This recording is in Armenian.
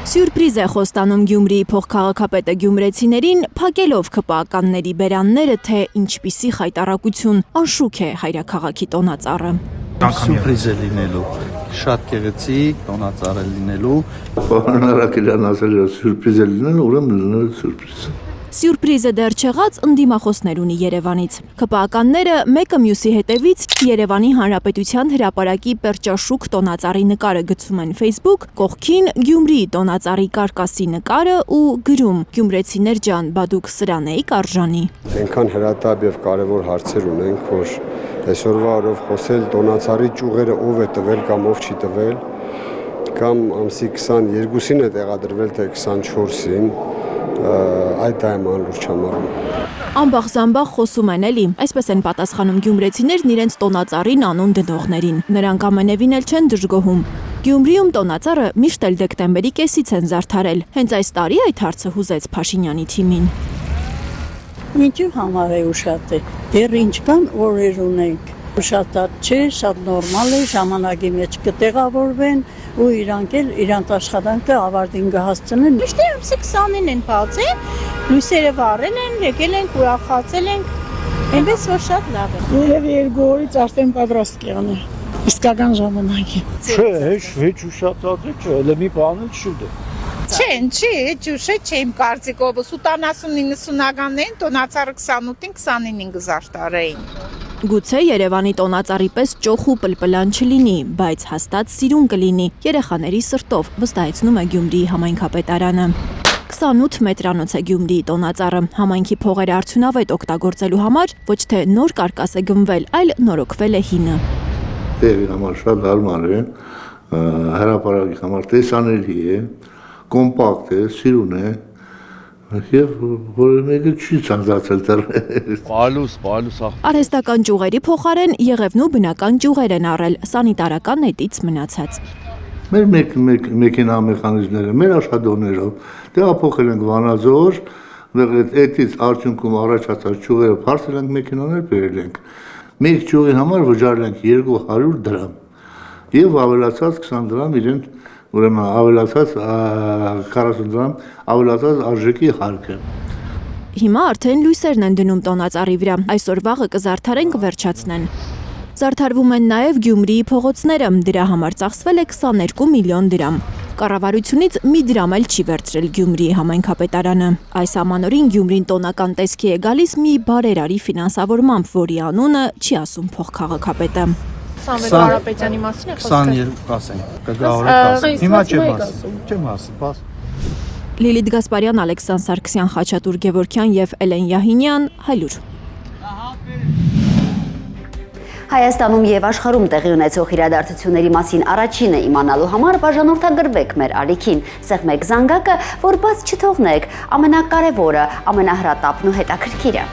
Սյուրպրիզ է խոստանում Գյումրիի փոխքաղաքապետը գյումրեցիներին, փակելով ՔՊԱ-ականների բերանները, թե ինչպիսի խայտառակություն, անշուք է հայրաքաղաքի տոնածառը։ Սյուրպրիզ է լինելու, շատ գեղեցիկ, տոնածառ է լինելու։ Պարոն Արաքելյանն ասել է սյուրպրիզ է լինելու, ուրեմն լինելու սյուրպրիզ։ Սյուրպրիզը դեռ չեղած ընդդիմախոսներ ունի Երևանից։ ՔՊԱ-ականները մեկը մյուսի հետևից Երևանի Հանրապետության հրապարակի պերճաշուք տոնածառի նկարը գցում են Facebook, կողքին Գյումրիի տոնածառի կարկասի նկարը ու գրում. «Գյումրեցիներ ջան, բա դուք սրան էիք արժանի»։ Այնքան հրատապ եւ կարեւոր հարցեր ունենք, որ այսօրվա օրով խոսել տոնածառի ճյուղերը ով է տվել կամ ով չի տվել, կամ ամսի 22-ին է տեղադրվել, թե 24-ին, այդ այմ անլուր չամարում։ Ամբախ-զամբախ խոսում են էլի, այսպես են պատասխանում գյումրեցիներն իրենց տոնածառին անուն դնողներին։ Նրանք ամենևին էլ չեն դժգոհում։ Գյումրիում տոնածառը միշտ էլ դեկտեմբերի կեսից են զարդարել։ Հենց այս տարի այդ հարցը հուզեց Փաշինյանի թիմին։ Ինչու համար է ուշադե։ Դեռ ինչ կան օրեր ունենք։ Ուշադատ չէ, շատ նորմալ է, ժամանակի մեջ կտեղավորվեն ու իրանք էլ իրանք աշխատանքը ավարտին կհասցնեն։ Միշտ ամսի 20-ին են բացել, լույսերը վառել են, եկել ենք, ուրախացել ենք, այնպես որ շատ լավ է։ Երևի 2 օրից արդեն պատրաստ կեղնի, իսկական ժամանակի։ Չէ, հեչ ուշացած է, չէ, էլ մի բան էլ շուտ է։ Չի, ճուշե չեմ կարծիքով, 70-90-ականներին տոնածառը 28-ին 29-ին գզարդարեին։ Գուցե Երևանի տոնածառի պես ճոխ ու պլպլան չլինի, բայց հաստատ սիրուն կլինի երեխաների սրտով, վստահեցնում է Գյումրիի համայնքապետարանը։ 28 մետրանոց է Գյումրիի տոնածառը, համայնքի փողերը արդյունավետ օգտագործելու համար ոչ թե նոր կարկաս է գնվել, այլ նորոգվել է հինը։ Տեղի համար շատ հարմար է, հրապարակի համար տեսանելի է, կոմպակտ է, սիրուն է, և որը մեկը չի ցանկացել դեռ։ Պալուս Արհեստական ճյուղերի փոխարեն եղևնու բնական ճյուղեր են առել, սանիտարական նետից մնացած։ Մեր մեքենա մեխանիզմները, մեր աշխատողներով տեղափոխել ենք Վանաձոր, այդից արդյունքում առաջացած ճյուղերը փարցել ենք մեքենաներ բերել ենք։ Մեկ ճյուղի համար վճարել ենք 200 դրամ և ավելացած 20 դրամ իրեն ուրեմն ավելացած 40 դրամ ավելացած արժեքի հարկը։ Հիմա արդեն լույսերն են դնում տոնածառի վրա, այսօր վաղը կզարդարեն կվերջացնեն։ Զարդարվում են նաև Գյումրիի փողոցները, դրա համար ծախսվել է 22 միլիոն դրամ։ Կառավարությունից մի դրամ էլ չի վերցրել Գյումրիի համայնքապետարանը։ Այս ամանորին Գյումրին տոնական տեսքի է գալիս մի բարերարի ֆինանսավորմամբ, որի անունը չի ասում փոխքաղաքապետը։ Սամվել Կարապետյանի մասին է խոսքը։ 22 կասենք, կգահորը կասենք, հիմա չեմ ասում, բաս։ Լիլիթ Գասպարյան, Ալեքսան Սարգսյան, Խաչատուր Գևորգյան և Էլեն Յահինյան, Հայլուր։ Հայաստանում և աշխարհում տեղի ունեցող իրադարձությունների մասին առաջինը իմանալու համար բաժանորդագրվեք մեր ալիքին, սեղմեք զանգակը, որ բաց չթողնեք, ամենակարևորը, ամենահրատապն ու հետաքրքիրը։